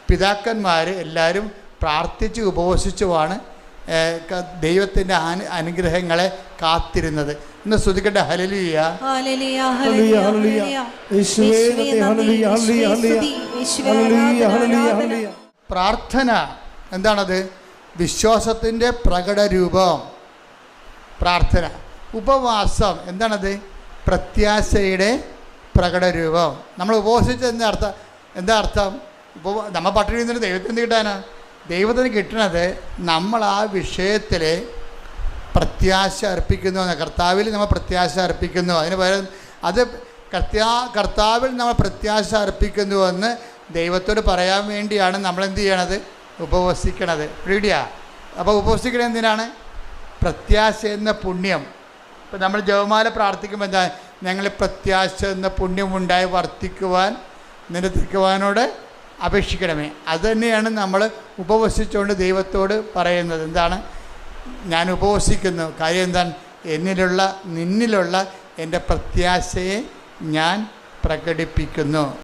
പിതാക്കന്മാർ എല്ലാവരും പ്രാർത്ഥിച്ച് ഉപവസിച്ചുമാണ് ദൈവത്തിൻ്റെ അനുഗ്രഹങ്ങളെ കാത്തിരുന്നത്. ഇന്ന് സ്തുതിക്കട്ടെ. ഹല്ലേലൂയ, ഹല്ലേലൂയ, ഹല്ലേലൂയ, യേശുവേ നന്ദി, ഹല്ലേലൂയ. പ്രാർത്ഥന എന്താണത്? വിശ്വാസത്തിൻ്റെ പ്രകടരൂപം. പ്രാർത്ഥന. ഉപവാസം എന്താണത്? പ്രത്യാശയുടെ പ്രകടരൂപം. നമ്മൾ ഉപവസിച്ച എന്താ അർത്ഥം? നമ്മൾ പട്ടിണി നിന്നിട്ട് ദൈവത്തിന് എന്ത് കിട്ടാനാ? ദൈവത്തിന് കിട്ടണത് നമ്മൾ ആ വിഷയത്തിൽ പ്രത്യാശ അർപ്പിക്കുന്നു എന്ന, കർത്താവിൽ നമ്മൾ പ്രത്യാശ അർപ്പിക്കുന്നു. അതിന് പകരം അത് കർത്താവിൽ നമ്മൾ പ്രത്യാശ അർപ്പിക്കുന്നുവെന്ന് ദൈവത്തോട് പറയാൻ വേണ്ടിയാണ് നമ്മളെന്ത് ചെയ്യണത്? ഉപവസിക്കണത്. റെഡിയാ? അപ്പോൾ ഉപവസിക്കണത് എന്തിനാണ്? പ്രത്യാശ എന്ന പുണ്യം. ഇപ്പം നമ്മൾ ജപമാല പ്രാർത്ഥിക്കുമ്പോൾ എന്താ? ഞങ്ങൾ പ്രത്യാശ എന്ന പുണ്യം ഉണ്ടായി വർദ്ധിക്കുവാൻ നിരത്തിക്കുവാനോട് അപേക്ഷിക്കണമേ. അതുതന്നെയാണ് നമ്മൾ ഉപവസിച്ചുകൊണ്ട് ദൈവത്തോട് പറയുന്നത്. എന്താണ്? ഞാൻ ഉപവസിക്കുന്നു. കാര്യം എന്താണ്? നിന്നിലുള്ള എൻ്റെ പ്രത്യാശയെ ഞാൻ പ്രകടിപ്പിക്കുന്നു.